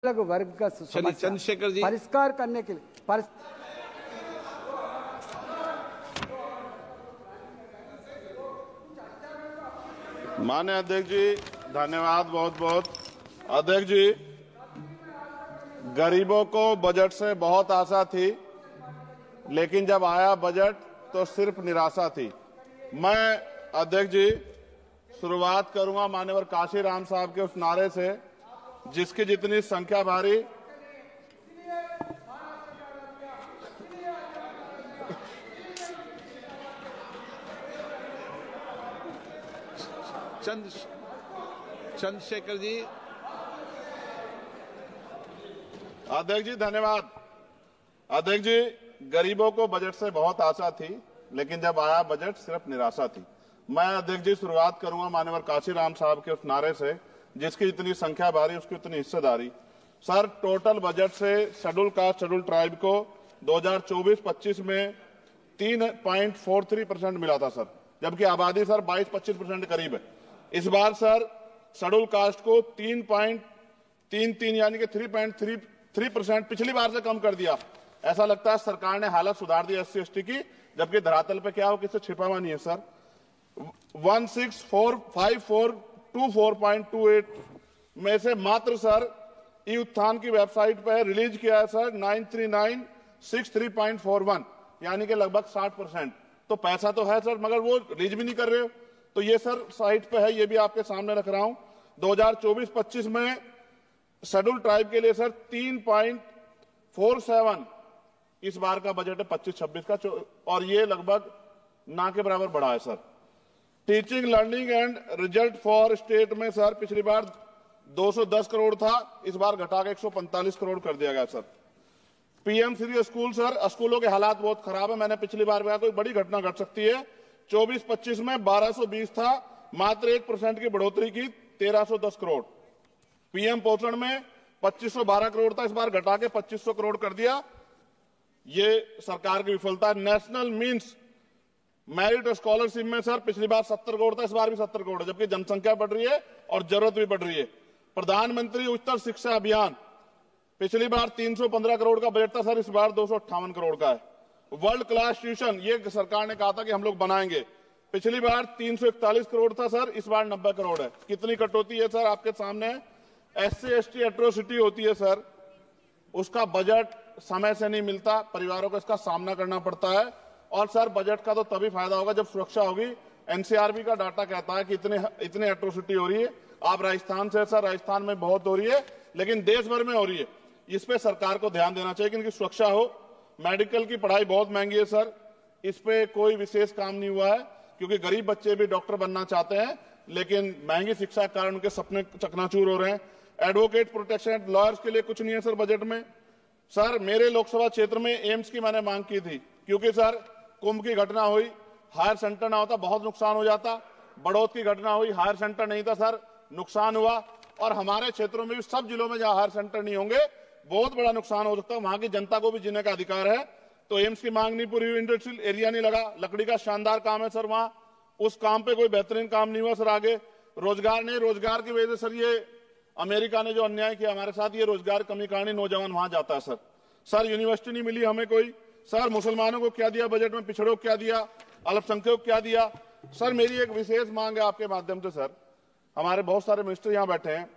अलग वर्ग का समस्या चंद्रशेखर जी परिष्कार करने के लिए माननीय अध्यक्ष जी धन्यवाद बहुत बहुत। अध्यक्ष जी, गरीबों को बजट से बहुत आशा थी, लेकिन जब आया बजट तो सिर्फ निराशा थी। मैं अध्यक्ष जी शुरुआत करूंगा माननीय काशीराम साहब के उस नारे से, जिसकी जितनी संख्या भारी चंद्रशेखर जी। अध्यक्ष जी धन्यवाद। अध्यक्ष जी, गरीबों को बजट से बहुत आशा थी, लेकिन जब आया बजट सिर्फ निराशा थी। मैं अध्यक्ष जी शुरुआत करूंगा माननीय काशीराम साहब के उस नारे से, जिसकी जितनी संख्या भारी उसकी उतनी हिस्सेदारी। सर, टोटल बजट से शेड्यूल कास्ट शेड्यूल ट्राइब को 2024-25 में 3.43% मिला था सर, जबकि आबादी सर 22-25% करीब है। इस बार सर शेड्यूल कास्ट को 3.33 यानी कि 3.33% पिछली बार से कम कर दिया। ऐसा लगता है सरकार ने हालत सुधार दी SC ST की, जबकि धरातल पे क्या हो किसी छिपा हुआ नहीं है सर। 1645424.28 में से मात्र सर ई उत्थान की वेबसाइट पर रिलीज किया है सर 93963.41 यानी कि लगभग 60%। तो पैसा तो है सर, मगर वो रिलीज भी नहीं कर रहे हो। तो ये सर साइट पे है, ये भी आपके सामने रख रहा हूं। 2024-25 में शेड्यूल ट्राइब के लिए सर 3.47 इस बार का बजट है 25-26 का, और ये लगभग ना के बराबर बढ़ा है sir. Teaching learning and result for state में सर पिछली बार 210 करोड़ था, इस बार घटा के 145 करोड़ कर दिया गया sir. PM Shri school sir, स्कूलों के हालात बहुत खराब है। मैंने पिछली बार कहा कोई बड़ी घटना घट सकती है। 24-25 में 1220 था, मात्र 1% की बढ़ोतरी की 1310 करोड़। PM पोषण में 2512 करोड़ था, इस बार घटा के 2500 करोड़ कर दिया। ये सरकार की विफलता है। नेशनल मीन्स मेरिट स्कॉलरशिप में सर पिछली बार 70 करोड़ था, इस बार भी 70 करोड़ है, जबकि जनसंख्या बढ़ रही है और जरूरत भी बढ़ रही है। प्रधानमंत्री उच्चतर शिक्षा अभियान पिछली बार 315 करोड़ का बजट था सर, इस बार 258 करोड़ का है। वर्ल्ड क्लास ट्यूशन ये सरकार ने कहा था कि हम लोग बनाएंगे, पिछली बार 341 करोड़ था सर, इस बार 90 करोड़ है। कितनी कटौती है सर आपके सामने। SC ST एट्रोसिटी होती है सर, उसका बजट समय से नहीं मिलता, परिवारों को इसका सामना करना पड़ता है। और सर बजट का तो तभी फायदा होगा जब सुरक्षा होगी। NCRB का डाटा कहता है कि इतने एट्रोसिटी हो रही है। आप राजस्थान से सर, राजस्थान में बहुत हो रही है, लेकिन देश भर में हो रही है। इस पे सरकार को ध्यान देना चाहिए कि इनकी सुरक्षा हो। मेडिकल की पढ़ाई बहुत महंगी है सर, इस पे कोई विशेष काम नहीं हुआ है, क्योंकि गरीब बच्चे भी डॉक्टर बनना चाहते हैं, लेकिन महंगी शिक्षा के कारण उनके सपने चकनाचूर हो रहे हैं। एडवोकेट प्रोटेक्शन लॉयर्स के लिए कुछ नहीं है सर बजट में। सर मेरे लोकसभा क्षेत्र में एम्स की मैंने मांग की थी, क्योंकि सर कुंभ की घटना हुई, हायर सेंटर ना होता बहुत नुकसान हो जाता। बड़ौद की घटना हुई, हायर सेंटर नहीं था सर, नुकसान हुआ। और हमारे क्षेत्रों में भी सब जिलों में जहां हायर सेंटर नहीं होंगे बहुत बड़ा नुकसान हो सकता है। वहां की जनता को भी जीने का अधिकार है। तो एम्स की मांग नहीं पूरी हुई, इंडस्ट्रियल एरिया नहीं लगा। लकड़ी का शानदार काम है सर वहां, उस काम पे कोई बेहतरीन काम नहीं हुआ सर। आगे रोजगार नहीं, रोजगार की वजह से सर ये अमेरिका ने जो अन्याय किया हमारे साथ, ये रोजगार कमी कारण नौजवान वहां जाता है सर। सर यूनिवर्सिटी नहीं मिली हमें कोई। सर मुसलमानों को क्या दिया बजट में, पिछड़ों को क्या दिया, अल्पसंख्यकों को क्या दिया। सर मेरी एक विशेष मांग है आपके माध्यम से सर, हमारे बहुत सारे मिनिस्टर यहां बैठे हैं।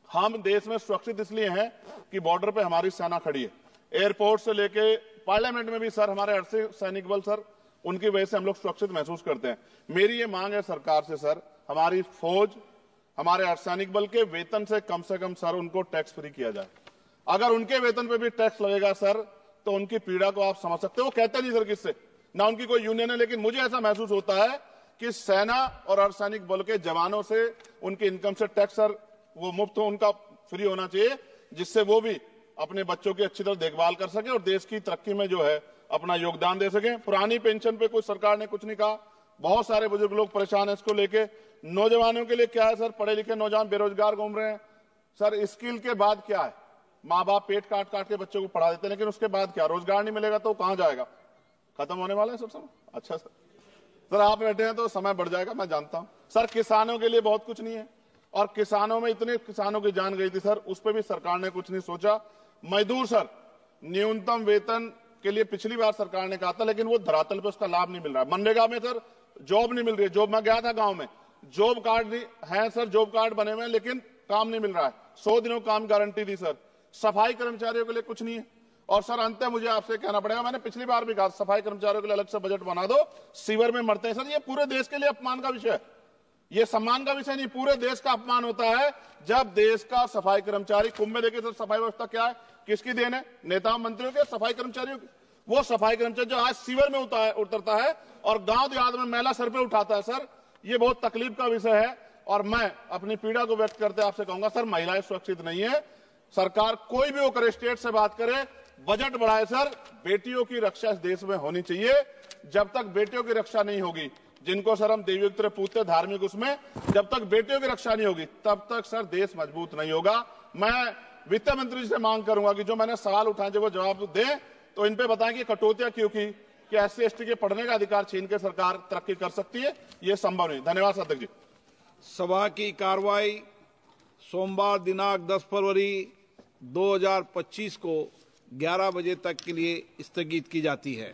हम देश में सुरक्षित इसलिए हैं कि बॉर्डर पे हमारी सेना खड़ी है। एयरपोर्ट से लेके पार्लियामेंट में भी सर हमारे अर्धसैनिक बल सर, उनकी वजह से हम लोग सुरक्षित महसूस करते हैं। मेरी ये मांग है सरकार से सर, हमारी फौज, हमारे अर्धसैनिक बल के वेतन से कम सर उनको टैक्स फ्री किया जाए। अगर उनके वेतन पे भी टैक्स लगेगा सर, तो उनकी पीड़ा को आप समझ सकते हो। वो कहते नहीं सर किससे, ना उनकी कोई यूनियन है, लेकिन मुझे ऐसा महसूस होता है कि सेना और अर्धसैनिक बल के जवानों से उनके इनकम से टैक्स सर वो मुफ्त हो, उनका फ्री होना चाहिए, जिससे वो भी अपने बच्चों की अच्छी तरह देखभाल कर सके और देश की तरक्की में जो है अपना योगदान दे सके। पुरानी पेंशन पे कुछ सरकार ने कुछ नहीं कहा, बहुत सारे बुजुर्ग लोग परेशान है इसको लेके। नौजवानों के लिए क्या है सर, पढ़े लिखे नौजवान बेरोजगार घूम रहे हैं सर। स्किल के बाद क्या है, माँ बाप पेट काट काट के बच्चों को पढ़ा देते हैं, लेकिन उसके बाद क्या, रोजगार नहीं मिलेगा तो कहां जाएगा, खत्म होने वाला है सब समय। अच्छा सर, आप बैठे हैं तो समय बढ़ जाएगा, मैं जानता हूं। सर किसानों के लिए बहुत कुछ नहीं है। और किसानों में इतने किसानों की जान गई थी सर, उस पर भी सरकार ने कुछ नहीं सोचा। मजदूर सर, न्यूनतम वेतन के लिए पिछली बार सरकार ने कहा था, लेकिन वो धरातल पे उसका लाभ नहीं मिल रहा है। मनरेगा में सर जॉब नहीं मिल रही है। जॉब, मैं गया था गांव में, जॉब कार्ड है सर, जॉब कार्ड बने हुए हैं, लेकिन काम नहीं मिल रहा है। 100 दिनों काम गारंटी दी सर। सफाई कर्मचारियों के लिए कुछ नहीं है। और सर अंत मुझे आपसे कहना पड़ेगा, मैंने पिछली बार भी कहा सफाई कर्मचारियों के लिए अलग से बजट बना दो, सीवर में मरते हैं सर। ये पूरे देश के लिए अपमान का विषय है, ये सम्मान का विषय नहीं, पूरे देश का अपमान होता है जब देश का सफाई कर्मचारी, कुंभ में देखिए सर सफाई व्यवस्था क्या है, किसकी देन है, नेताओं मंत्रियों के, सफाई कर्मचारियों की। वो सफाई कर्मचारी जो आज सीवर में उतरता है और गांव देहात में मैला सर पे उठाता है सर, ये बहुत तकलीफ का विषय है। और मैं अपनी पीड़ा को व्यक्त करते आपसे कहूंगा सर, महिलाएं सुरक्षित नहीं है। सरकार कोई भी वो करे, स्टेट से बात करे, बजट बढ़ाए सर, बेटियों की रक्षा इस देश में होनी चाहिए। जब तक बेटियों की रक्षा नहीं होगी, जिनको सर हम देवयुक्त पूछते धार्मिक, उसमें जब तक बेटियों की रक्षा नहीं होगी तब तक सर देश मजबूत नहीं होगा। मैं वित्त मंत्री जी से मांग करूंगा कि जो मैंने सवाल उठाए जब वो जवाब दें, तो इन पे बताएं कि कटौतियां क्यों की, कि SC/ST के पढ़ने का अधिकार छीन के सरकार तरक्की कर सकती है, ये संभव नहीं। धन्यवाद अध्यक्ष जी। सभा की कार्रवाई सोमवार दिनांक 10 फरवरी 2025 को 11 बजे तक के लिए स्थगित की जाती है।